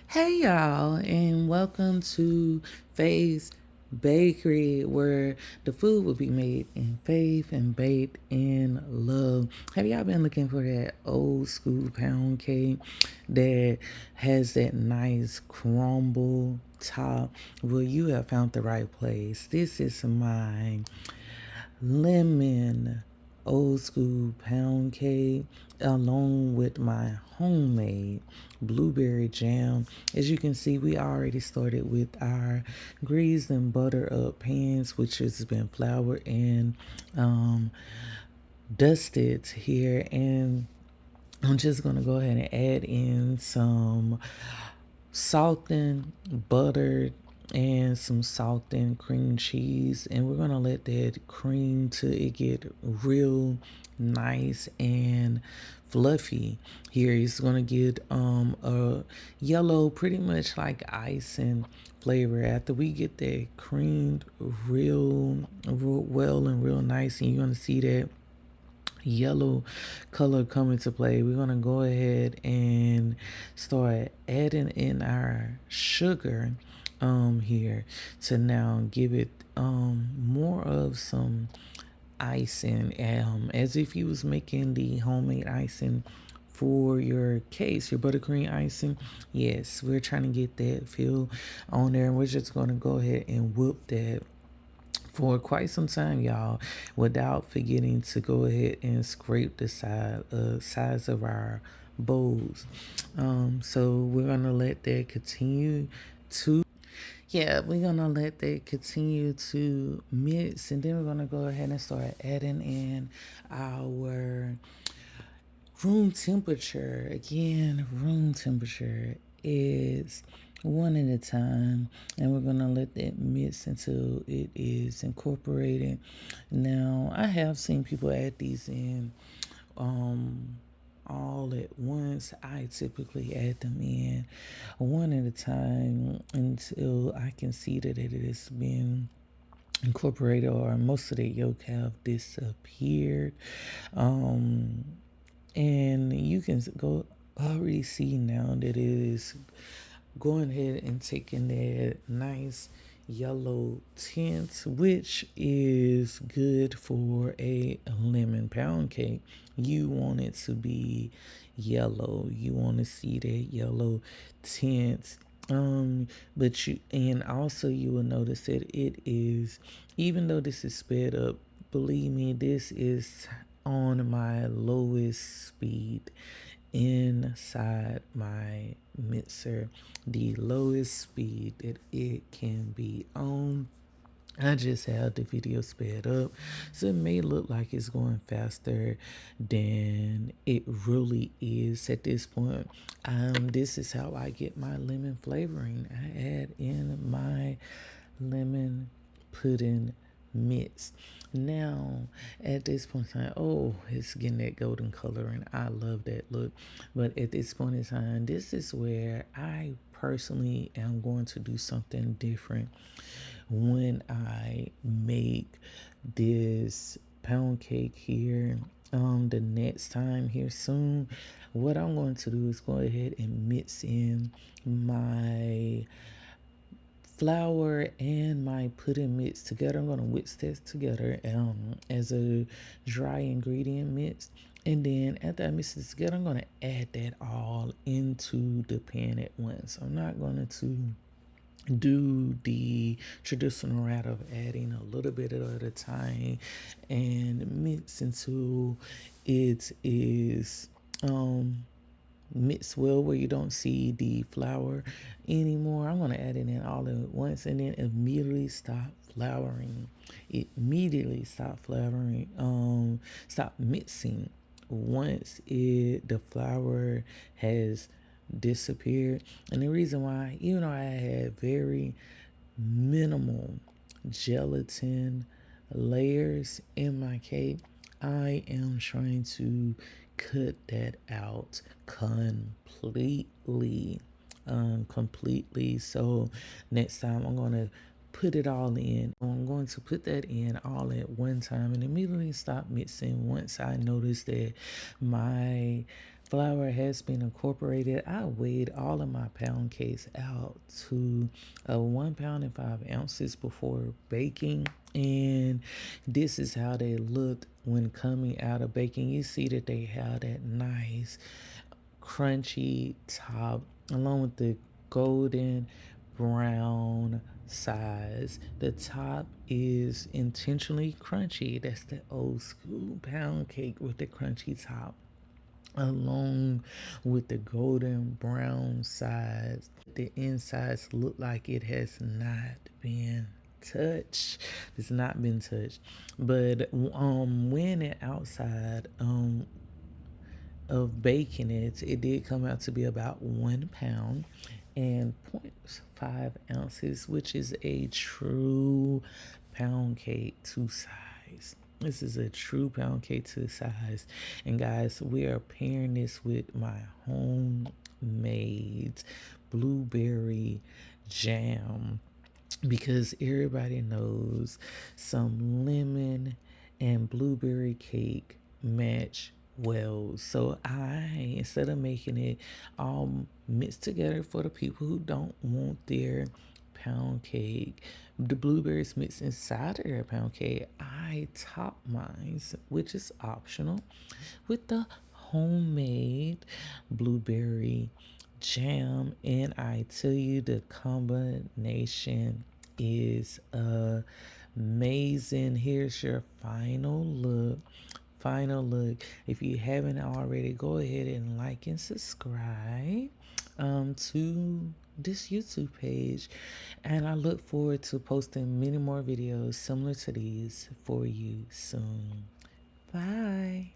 Hey y'all, and welcome to Faith's Bakery, where the food will be made in faith and baked in love. Have y'all been looking for that old school pound cake that has that nice crumble top? Well, you have found the right place. This is my lemon old school pound cake along with my homemade blueberry jam. As you can see, we already started with our greased and butter up pans, which has been floured and um, dusted here. And I'm just gonna go ahead and add in some salt and butter and some salt and cream cheese, and we're gonna let that cream till it get real nice and fluffy. Here it's gonna get a yellow, pretty much like icing flavor. After we get that creamed real well and real nice, and you're gonna see that yellow color come into play, we're gonna go ahead and start adding in our sugar here to now give it more of some icing, as if you was making the homemade icing for your cakes, your buttercream icing. Yes, we're trying to get that feel on there, and we're just gonna go ahead and whip that for quite some time, y'all, without forgetting to go ahead and scrape the sides of our bowls. So we're gonna let that continue to we're gonna let that continue to mix, and then we're gonna go ahead and start adding in our room temperature. Again, room temperature is one at a time, and we're gonna let that mix until it is incorporated. Now, I have seen people add these in um all at once. I typically add them in one at a time until I can see that it has been incorporated or most of the yolk have disappeared. Um, and you can go already see now that it is going ahead and taking that nice yellow tint, which is good for a lemon pound cake. You want it to be yellow. You want to see that yellow tint. But you, and also you will notice that it is, even though this is sped up, believe me, this is on my lowest speed inside my mixer, the lowest speed that it can be on. I just have the video sped up, so it may look like it's going faster than it really is at this point. This is how I get my lemon flavoring. I add in my lemon pudding mix. Now, at this point in time, oh, it's getting that golden color, and I love that look. But at this point in time, this is where I personally am going to do something different when I make this pound cake here. The next time here soon, what I'm going to do is go ahead and mix in my flour and my pudding mix together. I'm gonna mix this together as a dry ingredient mix. And then after I mix this together, I'm gonna add that all into the pan at once. I'm not going to do the traditional route of adding a little bit at a time and mix until it is mix well where you don't see the flour anymore. I'm gonna add it in all at once and then immediately stop flouring. Immediately stop flouring. Stop mixing once the flour has disappeared. And the reason why, even though I had very minimal gelatin layers in my cake, I am trying to cut that out completely. Completely. So next time I'm gonna put it all in. I'm going to put that in all at one time and immediately stop mixing once I notice that my flour has been incorporated. I weighed all of my pound cakes out to 1 pound and 5 ounces before baking. And this is how they looked when coming out of baking. You see that they have that nice crunchy top along with the golden brown sides. The top is intentionally crunchy. That's the old school pound cake with the crunchy top along with the golden brown sides. The insides look like it has not been touched. It's not been touched. But when it outside of baking it, it did come out to be about 1 pound and 0.5 ounces, which is a true pound cake to size. This is a true pound cake to size. And guys, we are pairing this with my homemade blueberry jam because everybody knows some lemon and blueberry cake match well. So I, instead of making it all mixed together for the people who don't want their pound cake, the blueberries mixed inside of their pound cake, I top mine, which is optional, with the homemade blueberry jam. And I tell you, the combination is amazing. Here's your final look. Final look. If you haven't already, go ahead and like and subscribe to this YouTube page. And I look forward to posting many more videos similar to these for you soon. Bye.